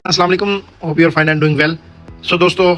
अस्सलाम वालेकुम, hope you are fine and doing well. So दोस्तों,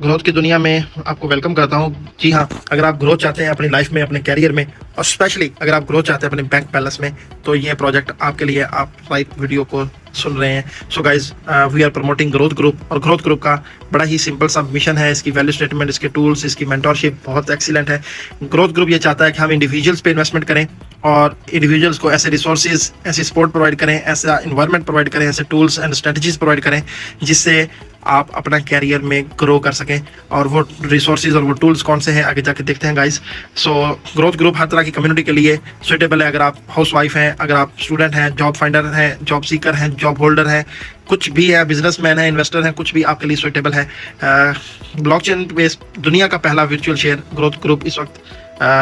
ग्रोथ की दुनिया में आपको वेलकम करता हूँ। जी हाँ, अगर आप ग्रोथ चाहते हैं अपनी लाइफ में, अपने कैरियर में, और स्पेशली अगर आप ग्रोथ चाहते हैं अपने बैंक बैलेंस में, तो ये प्रोजेक्ट आपके लिए, आप राइट वीडियो को सुन रहे हैं। So guys, we are promoting growth group, और ग्रोथ ग्रुप का बड़ा ही सिंपल सा मिशन है। इसकी वैल्यू स्टेटमेंट, इसके टूल्स, इसकी मेंटोरशिप बहुत एक्सीलेंट है। ग्रोथ ग्रुप ये चाहता है कि हम इंडिविजुअल्स पे इन्वेस्टमेंट करें और इंडिविजुअल्स को ऐसे रिसोर्सेज, ऐसी सपोर्ट प्रोवाइड करें, ऐसा इन्वायरमेंट प्रोवाइड करें, ऐसे टूल्स एंड स्ट्रेटजीज प्रोवाइड करें जिससे आप अपना कैरियर में ग्रो कर सकें। और वो रिसोर्सेज और वो टूल्स कौन से हैं, आगे जाके देखते हैं गाइस। सो ग्रोथ ग्रुप हर तरह की कम्युनिटी के लिए सुटेबल है। अगर आप हाउस वाइफ हैं, अगर आप स्टूडेंट हैं, जॉब फाइंडर हैं, जॉब सीकर हैं, जॉब होल्डर हैं, कुछ भी है, बिजनेसमैन है, इन्वेस्टर हैं, कुछ भी आपके लिए सुटेबल है। ब्लॉकचेन बेस्ड दुनिया का पहला वर्चुअल शेयर ग्रोथ ग्रुप इस वक्त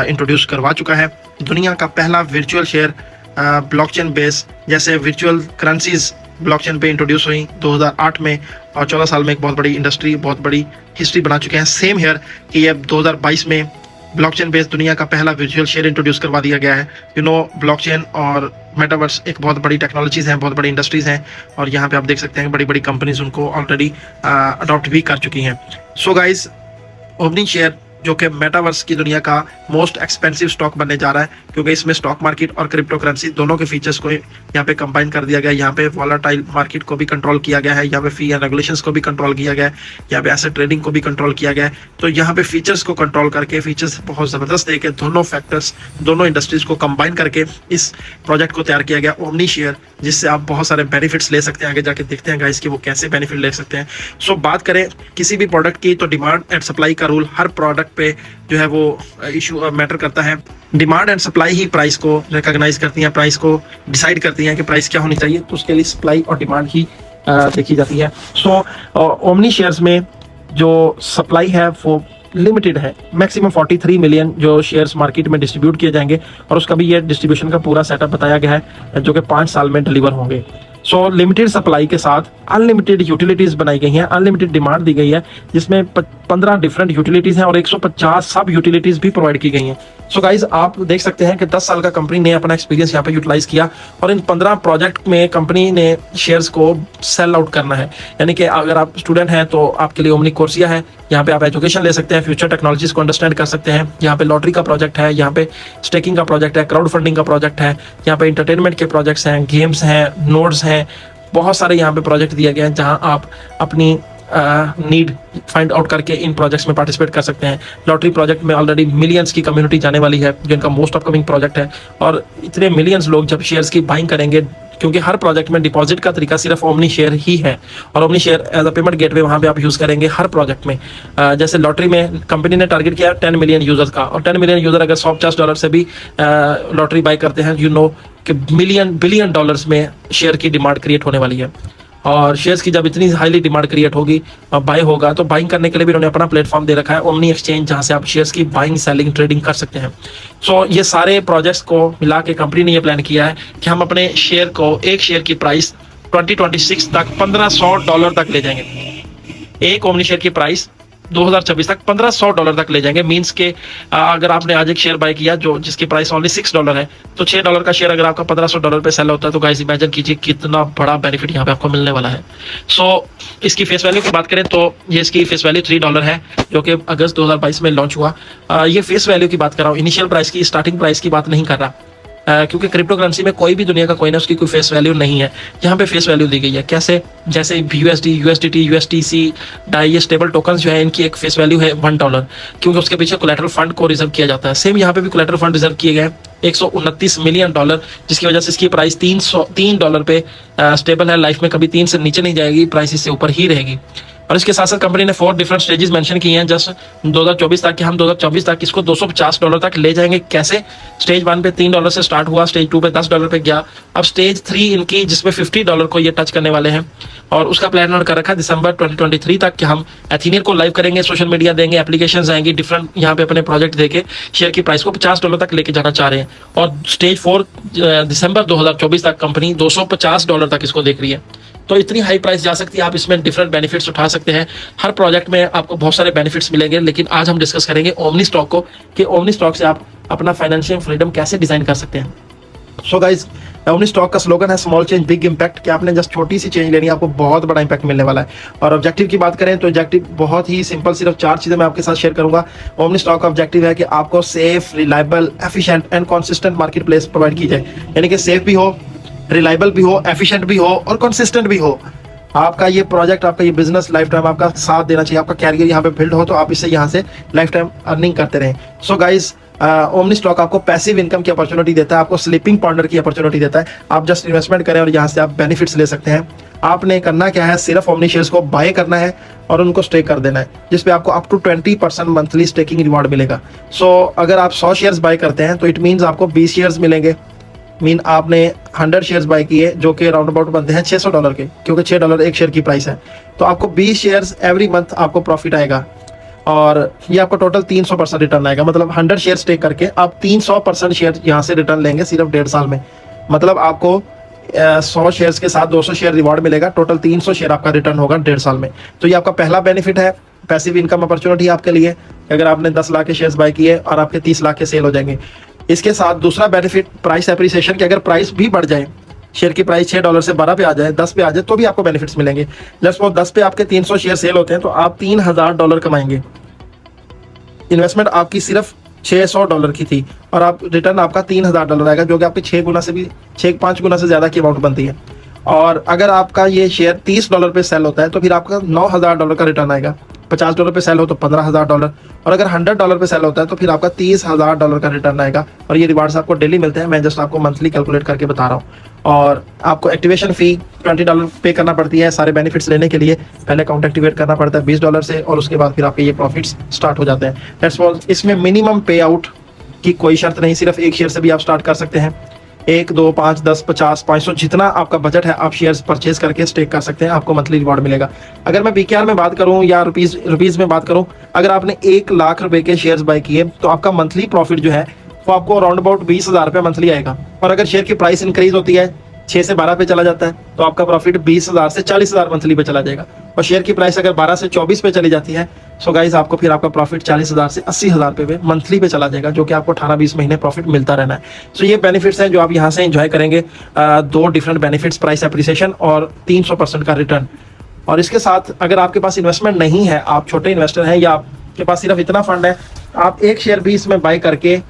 इंट्रोड्यूस करवा चुका है। दुनिया का पहला वर्चुअल शेयर ब्लॉकचेन बेस, जैसे वर्चुअल करेंसीज ब्लॉकचेन पे इंट्रोड्यूस हुई 2008 में, और 14 साल में एक बहुत बड़ी इंडस्ट्री, बहुत बड़ी हिस्ट्री बना चुके हैं। सेम हेयर कि ये 2022 में ब्लॉकचेन बेस्ड दुनिया का पहला वर्चुअल शेयर इंट्रोड्यूस करवा दिया गया है। ब्लॉकचेन और मेटावर्स एक बहुत बड़ी टेक्नोलॉजीज हैं, बहुत बड़ी इंडस्ट्रीज हैं, और यहाँ पे आप देख सकते हैं बड़ी बड़ी कंपनीज उनको ऑलरेडी अडॉप्ट भी कर चुकी हैं। सो गाइज, ओमनी शेयर जो कि मेटावर्स की दुनिया का मोस्ट एक्सपेंसिव स्टॉक बनने जा रहा है, क्योंकि इसमें स्टॉक मार्केट और क्रिप्टो करेंसी दोनों के फीचर्स को यहाँ पे कंबाइन कर दिया गया है। यहाँ पे वॉलेटाइल मार्केट को भी कंट्रोल किया गया है, यहाँ पे फी एंड रेगुलेशंस को भी कंट्रोल किया गया है, यहाँ पे एसेट ट्रेडिंग को भी कंट्रोल किया गया है। तो यहाँ पे फीचर्स को कंट्रोल करके, फीचर्स बहुत ज़बरदस्त देके, दोनों फैक्टर्स, दोनों इंडस्ट्रीज को कंबाइन करके इस प्रोजेक्ट को तैयार किया गया, ओमनी शेयर, जिससे आप बहुत सारे बेनिफिट्स ले सकते हैं। आगे जाके देखते हैं गाइस कि वो कैसे बेनिफिट ले सकते हैं। सो बात करें किसी भी प्रोडक्ट की, तो डिमांड एंड सप्लाई का रूल हर प्रोडक्ट पे जो है वो इशू मैटर करता है। Demand and supply he price को रिकॉग्नाइज करती हैं, प्राइस को डिसाइड करती हैं कि प्राइस क्या होनी चाहिए, तो उसके लिए सप्लाई और डिमांड ही देखी जाती है। सो ओमनी शेयर्स में जो सप्लाई है वो लिमिटेड है। मैक्सिमम 43 मिलियन जो शेयर्स मार्केट में डिस्ट्रीब्यूट किए जाएंगे, और उसका भी ये डिस्ट्रीब्यूशन का पूरा सेटअप बताया गया है, जो कि 5 साल में डिलीवर होंगे। सो लिमिटेड सप्लाई के साथ अनलिमिटेड यूटिलिटीज बनाई गई हैं, अनलिमिटेड डिमांड दी गई है, जिसमें 15 डिफरेंट यूटिलिटीज हैं और 150 सब यूटिलिटीज भी प्रोवाइड की गई हैं। सो गाइज, आप देख सकते हैं कि 10 साल का कंपनी ने अपना एक्सपीरियंस यहाँ पे यूटिलाइज किया, और इन 15 प्रोजेक्ट में कंपनी ने शेयर्स को सेल आउट करना है। यानी कि अगर आप स्टूडेंट हैं तो आपके लिए ओमनी कोर्सिया है, यहाँ पे आप एजुकेशन ले सकते हैं, फ्यूचर टेक्नोलॉजीज को अंडरस्टैंड कर सकते हैं। यहाँ पे लॉटरी का प्रोजेक्ट है, यहाँ पे स्टेकिंग का प्रोजेक्ट है, क्राउड फंडिंग का प्रोजेक्ट है, यहाँ पे इंटरटेनमेंट के प्रोजेक्ट्स हैं, गेम्स हैं, नोड्स हैं, बहुत सारे यहाँ पे प्रोजेक्ट दिए गए हैं जहाँ आप अपनी नीड फाइंड आउट करके इन प्रोजेक्ट्स में पार्टिसिपेट कर सकते हैं। लॉटरी प्रोजेक्ट में ऑलरेडी मिलियंस की कम्युनिटी जाने वाली है, जो इनका मोस्ट अपकमिंग प्रोजेक्ट है, और इतने मिलियंस लोग जब शेयर्स की बाइंग करेंगे, क्योंकि हर प्रोजेक्ट में डिपॉजिट का तरीका सिर्फ ओमनी शेयर ही है, और omni share as a payment gateway वहाँ पे आप यूज़ करेंगे हर प्रोजेक्ट में। जैसे लॉटरी में कंपनी ने टारगेट किया 10 मिलियन यूजर्स का, और 10 मिलियन यूजर अगर $150 से भी लॉटरी बाई करते हैं, कि बिलियन डॉलर्स में शेयर की डिमांड क्रिएट होने वाली है। और शेयर्स की जब इतनी हाईली डिमांड क्रिएट होगी, बाय होगा, तो बाइंग करने के लिए भी उन्होंने अपना प्लेटफॉर्म दे रखा है, ओमनी एक्सचेंज, जहां से आप शेयर्स की बाइंग, सेलिंग, ट्रेडिंग कर सकते हैं। सो ये सारे प्रोजेक्ट्स को मिला के कंपनी ने ये प्लान किया है कि हम अपने शेयर को, एक शेयर की प्राइस 2026 तक $1500 तक ले जाएंगे। एक ओमनी शेयर की प्राइस 2026 तक $1500 तक ले जाएंगे। मींस के अगर आपने आज एक शेयर बाय किया जो जिसकी प्राइस ओनली $6 है, तो $6 का शेयर अगर आपका $1500 पे सेल होता है, तो गाइस इमेजिन कीजिए कितना बड़ा बेनिफिट यहाँ पे आपको मिलने वाला है। सो इसकी फेस वैल्यू की बात करें तो ये इसकी फेस वैल्यू $3 है, जो कि अगस्त 2022 में लॉन्च हुआ। ये फेस वैल्यू की बात कर रहा हूँ, इनिशियल प्राइस की, स्टार्टिंग प्राइस की बात नहीं कर रहा, क्योंकि क्रिप्टो करेंसी में कोई भी दुनिया का कोइन है, उसकी कोई फेस वैल्यू नहीं है। यहाँ पे फेस वैल्यू दी गई है कैसे, जैसे USD, USDT, USTC, डाई, ये स्टेबल टोकन्स जो है, इनकी एक फेस वैल्यू है $1, क्योंकि उसके पीछे कोलैटरल फंड को रिजर्व किया जाता है। सेम यहाँ पे भी कोलैटरल फंड रिजर्व किए गए $129 मिलियन, जिसकी वजह से इसकी प्राइस $3 पे स्टेबल है। लाइफ में कभी 3 से नीचे नहीं जाएगी, प्राइस इससे ऊपर ही रहेगी। और इसके साथ साथ कंपनी ने 4 डिफरेंट स्टेजेस मेंशन किए हैं जस्ट 2024 तक, कि हम 2024 तक इसको $250 तक ले जाएंगे। कैसे, स्टेज 1 पे $3 से स्टार्ट हुआ, स्टेज 2 पे $10 पे गया, अब स्टेज 3 इनकी जिसमें $50 को ये टच करने वाले हैं, और उसका प्लान कर रखा है दिसंबर 2023 तक कि हम एथीनियन को लाइव करेंगे, सोशल मीडिया देंगे, एप्लीकेशंस आएंगी, डिफरेंट यहाँ पे अपने प्रोजेक्ट देके शेयर की प्राइस को $50 तक लेके जाना चाह रहे हैं। और स्टेज 4 दिसंबर 2024 तक कंपनी $250 तक इसको देख रही है। तो इतनी हाई प्राइस जा सकती है, आप इसमें डिफरेंट बेनिफिट्स उठा सकते हैं। हर प्रोजेक्ट में आपको बहुत सारे बेनिफिट्स मिलेंगे, लेकिन आज हम डिस्कस करेंगे ओमनी स्टॉक को, कि ओमनी स्टॉक से आप अपना फाइनेंशियल फ्रीडम कैसे डिजाइन कर सकते हैं। सो गाइज, ओमनी स्टॉक का स्लोगन है स्मॉल चेंज बिग इम्पैक्ट, कि आपने जस्ट छोटी सी चेंज लेनी है, आपको बहुत बड़ा इम्पैक्ट मिलने वाला है। और ऑब्जेक्टिव की बात करें तो ऑब्जेक्टिव बहुत ही सिंपल, सिर्फ 4 चीजें मैं आपके साथ शेयर करूंगा। ओमनी स्टॉक का ऑब्जेक्टिव है कि आपको safe, reliable, efficient and consistent market place provide की जाए, यानी कि सेफ भी हो, रिलायबल भी हो, एफिशिएंट भी हो और कंसिस्टेंट भी हो। आपका ये प्रोजेक्ट, आपका ये बिजनेस लाइफ टाइम आपका साथ देना चाहिए, आपका कैरियर यहाँ पे बिल्ड हो तो आप इससे यहाँ से लाइफ टाइम अर्निंग करते रहें। सो गाइज, ओमनी स्टॉक आपको पैसिव इनकम की अपॉर्चुनिटी देता है, आपको स्लीपिंग पार्टनर की अपॉर्चुनिटी देता है। आप जस्ट इन्वेस्टमेंट करें और यहाँ से आप बेनिफिट्स ले सकते हैं। आपने करना क्या है, सिर्फ ओमनी शेयर्स को बाय करना है और उनको स्टेक कर देना है, जिसपे आपको up to 20% monthly staking reward मिलेगा। सो अगर आप 100 शेयर्स बाय करते हैं तो इट मीन्स आपको 20 शेयर्स मिलेंगे। मीन आपने 100 शेयर्स बाय किए जो कि राउंड अबाउट बनते हैं $600 के, क्योंकि $6 एक शेयर की प्राइस है। तो आपको 20 शेयर्स एवरी मंथ आपको प्रॉफिट आएगा और ये आपको टोटल 300% रिटर्न आएगा। मतलब 100 शेयर स्टेक करके आप 300% शेयर यहाँ से रिटर्न लेंगे सिर्फ 1.5 साल में। मतलब आपको 100 शेयर्स के साथ 200 शेयर रिवॉर्ड मिलेगा, टोटल 300 शेयर आपका रिटर्न होगा 1.5 साल में। तो ये आपका पहला बेनिफिट है, पैसिव इनकम अपॉर्चुनिटी आपके लिए। अगर आपने 10 लाख के शेयर्स बाय किए और आपके 30 लाख के सेल हो जाएंगे। इसके साथ दूसरा बेनिफिट प्राइस एप्रिसिएशन, कि अगर प्राइस भी बढ़ जाए, शेयर की प्राइस $6 से 12 पे आ जाए, 10 पे आ जाए, तो भी आपको बेनिफिट्स मिलेंगे। जस्ट वो 10 पे आपके 300 शेयर सेल होते हैं तो आप $3000 कमाएंगे। इन्वेस्टमेंट आपकी सिर्फ $600 की थी और आप रिटर्न आपका $3000 आएगा, जो कि आपके 6 गुना से भी 6-5 गुना से ज़्यादा की अमाउंट बनती है। और अगर आपका ये शेयर $30 पे सेल होता है तो फिर आपका $9000 का रिटर्न आएगा। $50 पे सेल हो तो $15000, और अगर $100 पे सेल होता है तो फिर आपका $30000 का रिटर्न आएगा। और ये रिवार्ड्स आपको डेली मिलते हैं, मैं जस्ट आपको मंथली कैलकुलेट करके बता रहा हूँ। और आपको एक्टिवेशन फी $20 पे करना पड़ती है सारे बेनिफिट्स लेने के लिए। पहले अकाउंट एक्टिवेट करना पड़ता है $20 से, और उसके बाद फिर आपके ये प्रॉफिट्स स्टार्ट हो जाते हैं। That's all. इसमें मिनिमम पे आउट की कोई शर्त नहीं, सिर्फ एक शेयर से भी आप स्टार्ट कर सकते हैं। 1, 2, 5, 10, 50, 500 जितना आपका बजट है आप शेयर्स परचेज करके स्टेक कर सकते हैं, आपको मंथली रिवॉर्ड मिलेगा। अगर मैं BKR में बात करूं या रुपीज में बात करूं, अगर आपने 1 लाख रुपए के शेयर्स बाय किए तो आपका मंथली प्रॉफिट जो है वो आपको अराउंड अबाउट 20,000 रुपये मंथली आएगा। और अगर शेयर की प्राइस इंक्रीज होती है, 6 से 12 पे चला जाता है, तो आपका प्रॉफिट 20,000 से 40,000 मंथली पे चला जाएगा। और शेयर की प्राइस अगर 12 से 24 पे चली जाती है, सो गाइस आपको फिर आपका प्रॉफिट 40,000 से 80,000 पे मंथली पे चला जाएगा, जो कि आपको 18-20 महीने प्रॉफिट मिलता रहना है। सो ये बेनिफिट्स हैं जो आप यहाँ से एंजॉय करेंगे। 2 डिफरेंट बेनिफिट्स, प्राइस एप्रिसिएशन और 300% का रिटर्न। और इसके साथ अगर आपके पास इन्वेस्टमेंट नहीं है, आप छोटे इन्वेस्टर हैं या आपके पास सिर्फ इतना फंड है, आप 1 शेयर भी इसमें बाय करके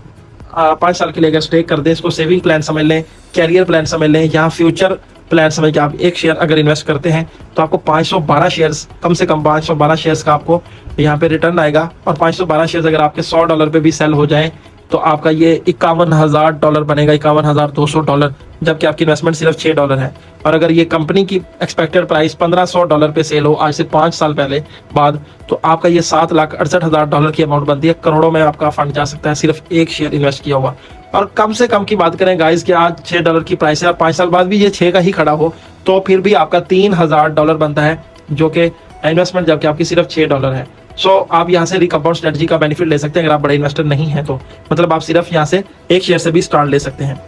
5 साल के लिए अगर स्टेक कर दें, इसको सेविंग प्लान समझ लें, कैरियर प्लान समझ लें, या फ्यूचर प्लान समझ के आप 1 शेयर अगर इन्वेस्ट करते हैं तो आपको 512 शेयर्स, कम से कम 512 शेयर्स का आपको यहाँ पे रिटर्न आएगा। और 512 शेयर्स अगर आपके $100 पे भी सेल हो जाए तो आपका ये $51,000 बनेगा, $51,200, जबकि आपकी इन्वेस्टमेंट सिर्फ $6 है। और अगर ये कंपनी की एक्सपेक्टेड प्राइस $1500 पे सेल हो आज से 5 साल पहले बाद, तो आपका ये $7,68,000 की अमाउंट बनती है। करोड़ों में आपका फंड जा सकता है सिर्फ 1 शेयर इन्वेस्ट किया हुआ। और कम से कम की बात करें गाइस कि आज $6 की प्राइस है और 5 साल बाद भी ये 6 का ही खड़ा हो, तो फिर भी आपका $3000 बनता है, जो कि इन्वेस्टमेंट जबकि आपकी सिर्फ $6 है। सो आप यहाँ से रिकम्पाउंड स्ट्रेटजी का बेनिफिट ले सकते हैं अगर आप बड़े इन्वेस्टर नहीं हैं तो। मतलब आप सिर्फ यहाँ से 1 शेयर से भी स्टार्ट ले सकते हैं।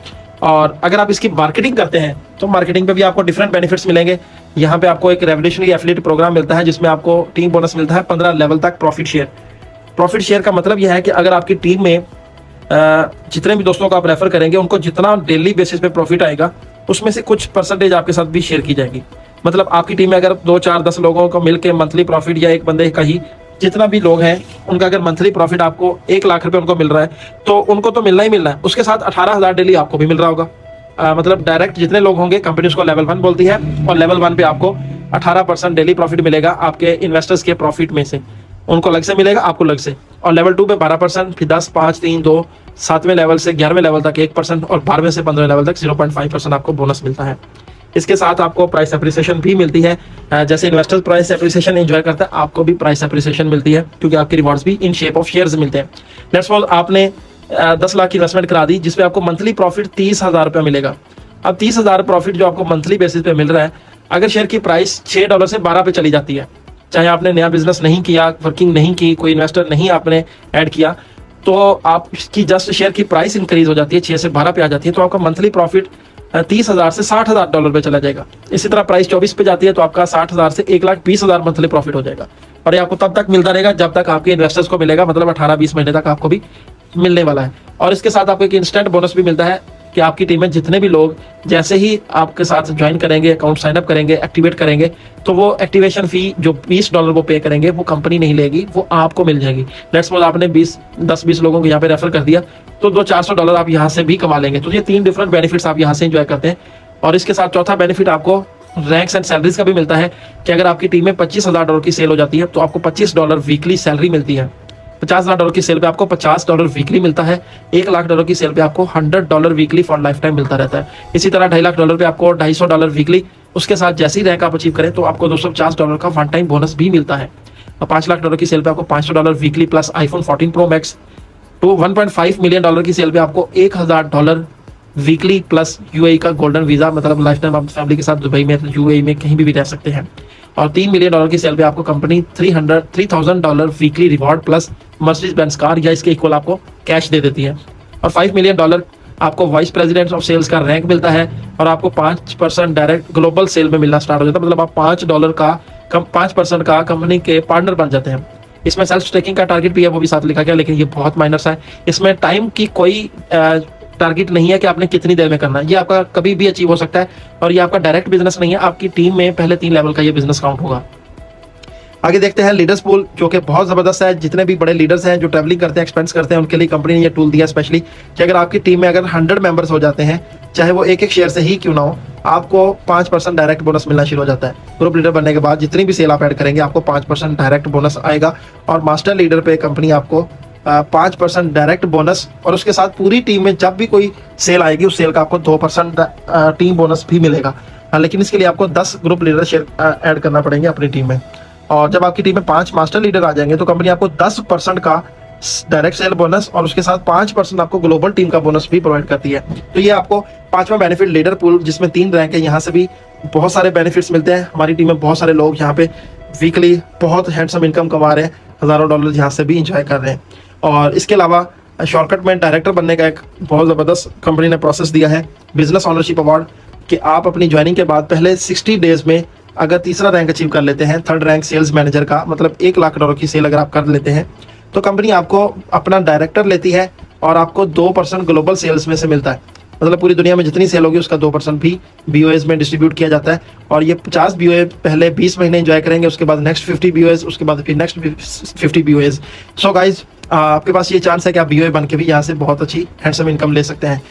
और अगर आप इसकी मार्केटिंग करते हैं तो मार्केटिंग पे भी आपको डिफरेंट बेनिफिट्स मिलेंगे। यहाँ पे आपको एक रेवोल्यूशनरी एफिलिएट प्रोग्राम मिलता है, जिसमें आपको टीम बोनस मिलता है 15 लेवल तक प्रॉफिट शेयर। प्रॉफिट शेयर का मतलब यह है कि अगर आपकी टीम में जितने भी दोस्तों को आप रेफर करेंगे, उनको जितना डेली बेसिस पे प्रॉफिट आएगा, उसमें से कुछ परसेंटेज आपके साथ भी शेयर की जाएगी। मतलब आपकी टीम में अगर 2, 4, 10 लोगों को मिलकर मंथली प्रॉफिट, या एक बंदे का ही जितना भी लोग हैं उनका अगर मंथली प्रॉफिट आपको 1 लाख रुपए उनको मिल रहा है, तो उनको तो मिलना ही मिलना है, उसके साथ 18,000 डेली आपको भी मिल रहा होगा। मतलब डायरेक्ट जितने लोग होंगे, कंपनी उसको लेवल 1 बोलती है, और लेवल 1 पे आपको 18% डेली प्रॉफिट मिलेगा आपके इन्वेस्टर्स के प्रॉफिट में से। उनको अलग से मिलेगा, आपको अलग से। और लेवल 2 पे 12%, फिर 10, 5, 3, 2, 7वें लेवल से 11वें लेवल तक 1%, और 12वें से 15वें लेवल तक 0.5% आपको बोनस मिलता है। इसके साथ आपको प्राइस एप्रिसिएशन भी मिलती है। जैसे इन्वेस्टर्स प्राइस एप्रिसिएशन एंजॉय करता है, आपको भी प्राइस एप्रिसिएशन मिलती है, क्योंकि आपके रिवॉर्ड्स भी इन शेप ऑफ शेयर्स मिलते हैं। लेट्स सपोज आपने 10 लाख की इन्वेस्टमेंट करा दी, जिसपे आपको मंथली प्रॉफिट 30,000 रुपया मिलेगा। अब 30,000 प्रॉफिट जो आपको मंथली बेसिस पे मिल रहा है, अगर शेयर की प्राइस $6 से 12 पे चली जाती है, चाहे आपने नया बिजनेस नहीं किया, वर्किंग नहीं की, कोई इन्वेस्टर नहीं आपने ऐड किया, तो आपकी जस्ट शेयर की प्राइस इंक्रीज हो जाती है, 6 से 12 पे आ जाती है, तो आपका मंथली प्रॉफिट 30,000 से $60,000 पे चला जाएगा। इसी तरह प्राइस 24 पे जाती है तो आपका 60,000 से 1,20,000 मंथली प्रॉफिट हो जाएगा। और ये आपको तब तक मिलता रहेगा जब तक आपके इन्वेस्टर्स को मिलेगा, मतलब 18-20 महीने तक आपको भी मिलने वाला है। और इसके साथ आपको एक इंस्टेंट बोनस भी मिलता है कि आपकी टीम में जितने भी लोग जैसे ही आपके साथ ज्वाइन करेंगे, अकाउंट साइन अप करेंगे, एक्टिवेट करेंगे, तो वो एक्टिवेशन फी जो $20 वो पे करेंगे वो कंपनी नहीं लेगी, वो आपको मिल जाएगी। लेट्स सपोज आपने 10-20 लोगों को यहाँ पे रेफर कर दिया तो $200-400 आप यहाँ से भी कमा लेंगे। तो ये 3 डिफरेंट बेनिफिट्स आप यहाँ से एंजॉय करते हैं। और इसके साथ चौथा बेनिफिट आपको रैंक्स एंड सैलरीज का भी मिलता है कि अगर आपकी टीम में $25,000 की सेल हो जाती है तो आपको $25 वीकली सैलरी मिलती है। $50,000 की सेल पे आपको $50 वीकली मिलता है। $1,00,000 की सेल पे आपको $100 वीकली फॉर लाइफ टाइम मिलता रहता है। इसी तरह $2.5 पे आपको $250 वीकली। उसके साथ जैसे ही रैंक आप अचीव करें तो आपको $250 का वन टाइम बोनस भी मिलता है। और $5,00,000 की सेल पे आपको $500 weekly plus iPhone 14 Pro Max। तो $1.5 मिलियन की सेल पे आपको $1,000 वीकली प्लस यूएई का गोल्डन वीजा, मतलब लाइफ टाइम आप फैमिली के साथ दुबई में, यूएई में कहीं भी रह सकते हैं। और $3 मिलियन की सेल पे आपको company $3,000 weekly reward plus Mercedes Benz car या इसके इक्वल आपको कैश दे देती है। और $5 मिलियन आपको वाइस प्रेसिडेंट ऑफ सेल्स का रैंक मिलता है और आपको 5% डायरेक्ट ग्लोबल सेल में मिलना स्टार्ट हो जाता है। मतलब आप $5 का कंपनी के पार्टनर बन जाते हैं। इसमें सेल्फ स्टेकिंग का टारगेट भी है, वो भी साथ लिखा गया, लेकिन ये बहुत माइनर है। इसमें टाइम की कोई टारगेट नहीं है कि आपने कितनी देर में करना है, ये आपका कभी भी अचीव हो सकता है। और ये आपका डायरेक्ट बिजनेस नहीं है, आपकी टीम में पहले 3 लेवल का ये बिजनेस काउंट होगा। आगे देखते हैं लीडर्स पूल, जो कि बहुत जबरदस्त है। जितने भी बड़े लीडर्स हैं जो ट्रैवलिंग करते हैं, एक्सपेंस करते हैं, उनके लिए कंपनी ने ये टूल दिया स्पेशली कि अगर आपकी टीम में अगर 100 मेंबर्स हो जाते हैं, चाहे वो एक शेयर से ही क्यों ना हो, आपको 5% डायरेक्ट बोनस मिलना शुरू हो जाता है। ग्रुप लीडर बनने के बाद जितनी भी सेल आप ऐड करेंगे आपको 5% डायरेक्ट बोनस आएगा। और मास्टर लीडर पे कंपनी आपको 5% डायरेक्ट बोनस, और उसके साथ पूरी टीम में जब भी कोई सेल आएगी उस सेल का आपको 2% टीम बोनस भी मिलेगा। लेकिन इसके लिए आपको 10 ग्रुप लीडर शेयर ऐड करना पड़ेंगे अपनी टीम में। और जब आपकी टीम में 5 मास्टर लीडर आ जाएंगे तो कंपनी आपको 10% का डायरेक्ट सेल बोनस और उसके साथ 5% आपको ग्लोबल टीम का बोनस भी प्रोवाइड करती है। तो ये आपको 5वां बेनिफिट लीडर पूल, जिसमें 3 रैंक है, यहाँ से भी बहुत सारे बेनिफिट्स मिलते हैं। हमारी टीम में बहुत सारे लोग यहाँ पे वीकली बहुत हैंडसम इनकम कमा रहे हैं, हज़ारों डॉलर यहाँ से भी इंजॉय कर रहे हैं। और इसके अलावा शॉर्टकट में डायरेक्टर बनने का एक बहुत ज़बरदस्त कंपनी ने प्रोसेस दिया है, बिजनेस ऑनरशिप अवार्ड, कि आप अपनी ज्वाइनिंग के बाद पहले 60 डेज में अगर तीसरा रैंक अचीव कर लेते हैं, 3rd रैंक सेल्स मैनेजर का, मतलब $1,00,000 की सेल अगर आप कर लेते हैं, तो कंपनी आपको अपना डायरेक्टर लेती है और आपको 2% ग्लोबल सेल्स में से मिलता है। मतलब पूरी दुनिया में जितनी सेल होगी उसका 2% भी BOAs में डिस्ट्रीब्यूट किया जाता है। और ये 50 BOA पहले 20 महीने एंजॉय करेंगे, उसके बाद नेक्स्ट 50 BOAs, उसके बाद फिर नेक्स्ट 50 BOAs। सो गाइज, आपके पास ये चांस है कि आप BOA बन के भी यहाँ से बहुत अच्छी हैंडसम इनकम ले सकते हैं।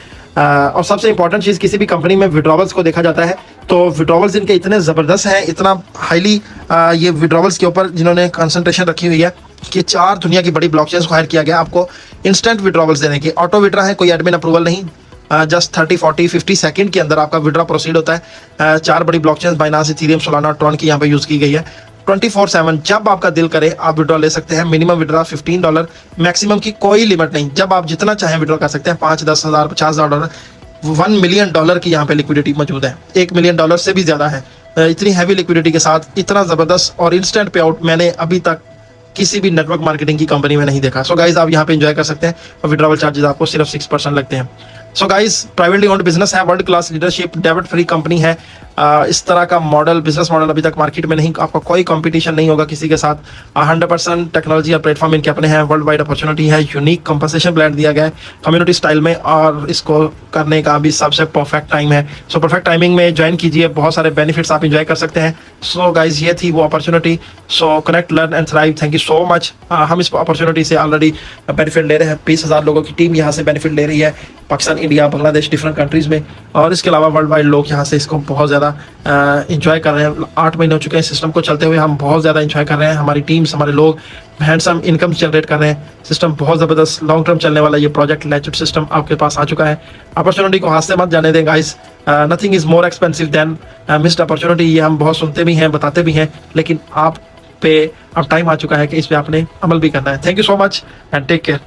और सबसे इंपॉर्टेंट चीज़, किसी भी कंपनी में विड्रॉवल्स को देखा जाता है तो विड्रॉवल्स इनके इतने ज़बरदस्त हैं, इतना हाईली ये विड्रॉवल्स के ऊपर जिन्होंने कंसंट्रेशन रखी हुई है कि 4 दुनिया की बड़ी ब्लॉकचेन्स को हायर किया गया आपको इंस्टेंट विड्रॉवल्स देने की। ऑटो विड्रा है, कोई एडमिन अप्रूवल नहीं, जस्ट 30, 40, 50 सेकंड के अंदर आपका विड्रॉ प्रोसीड होता है। 4 बड़ी blockchains Binance, Ethereum, Solana, Tron की यहाँ पे यूज़ की गई है। 24/7 जब आपका दिल करे आप विड्रॉ ले सकते हैं। मिनिमम विड्रॉ $15, मैक्सिमम की कोई लिमिट नहीं, जब आप जितना चाहें विड्रॉ कर सकते हैं। 5, 10 हज़ार, $50, $1 मिलियन की यहाँ पे लिक्विडिटी मौजूद है। $1 मिलियन से भी ज़्यादा है। इतनी हैवी लिक्विडिटी के साथ इतना ज़बरदस्त और इंस्टेंट पे आउट मैंने अभी तक किसी भी नेटवर्क मार्केटिंग की कंपनी में नहीं देखा। सो गाइज, आप यहाँ पे एंजॉय कर सकते हैं और विड्रॉवल चार्जेस आपको सिर्फ 6% लगते हैं। So guys, privately owned business है, वर्ल्ड क्लास लीडरशिप, डेब्ट फ्री कंपनी है। इस तरह का मॉडल, बिजनेस मॉडल अभी तक मार्केट में नहीं, आपका कोई कंपटीशन नहीं होगा किसी के साथ। 100% टेक्नोलॉजी और प्लेटफॉर्म इनके अपने हैं, वर्ल्ड वाइड अपॉर्चुनिटी है, यूनिक कंपनसेशन प्लान दिया गया है कम्युनिटी स्टाइल में, और इसको करने का भी सबसे परफेक्ट टाइम है। सो परफेक्ट टाइमिंग में ज्वाइन कीजिए, बहुत सारे बेनिफिट्स आप इंजॉय कर सकते हैं। सो गाइज, ये थी वो opportunity. So connect, learn and thrive. Thank you so much. हम इस अपॉर्चुनिटी से ऑलरेडी बेनिफिट ले रहे हैं। 20,000 लोगों की टीम यहाँ से बेनिफिट ले रही है, Pakistan, India, Bangladesh, different countries में। और इसके अलावा वर्ल्ड वाइड लोग यहाँ से इसको बहुत ज़्यादा इंजॉय कर रहे हैं। 8 महीने हो चुके हैं सिस्टम को चलते हुए, हम बहुत ज़्यादा इंजॉय कर रहे हैं। हमारी टीम्स, हमारे लोग हैंडसम इनकम जनरेट कर रहे हैं। सिस्टम बहुत ज़बरदस्त, लॉन्ग टर्म चलने वाला ये प्रोजेक्ट लेजिट सिस्टम आपके पास आ चुका है। अपॉर्चुनिटी को हाथ से मत जाने दें guys. Nothing is more expensive than missed opportunity. ये हम बहुत सुनते भी हैं, बताते भी हैं, लेकिन आप पे अब टाइम आ चुका है कि इस पे आपने अमल भी करना है। Thank you so much and take care.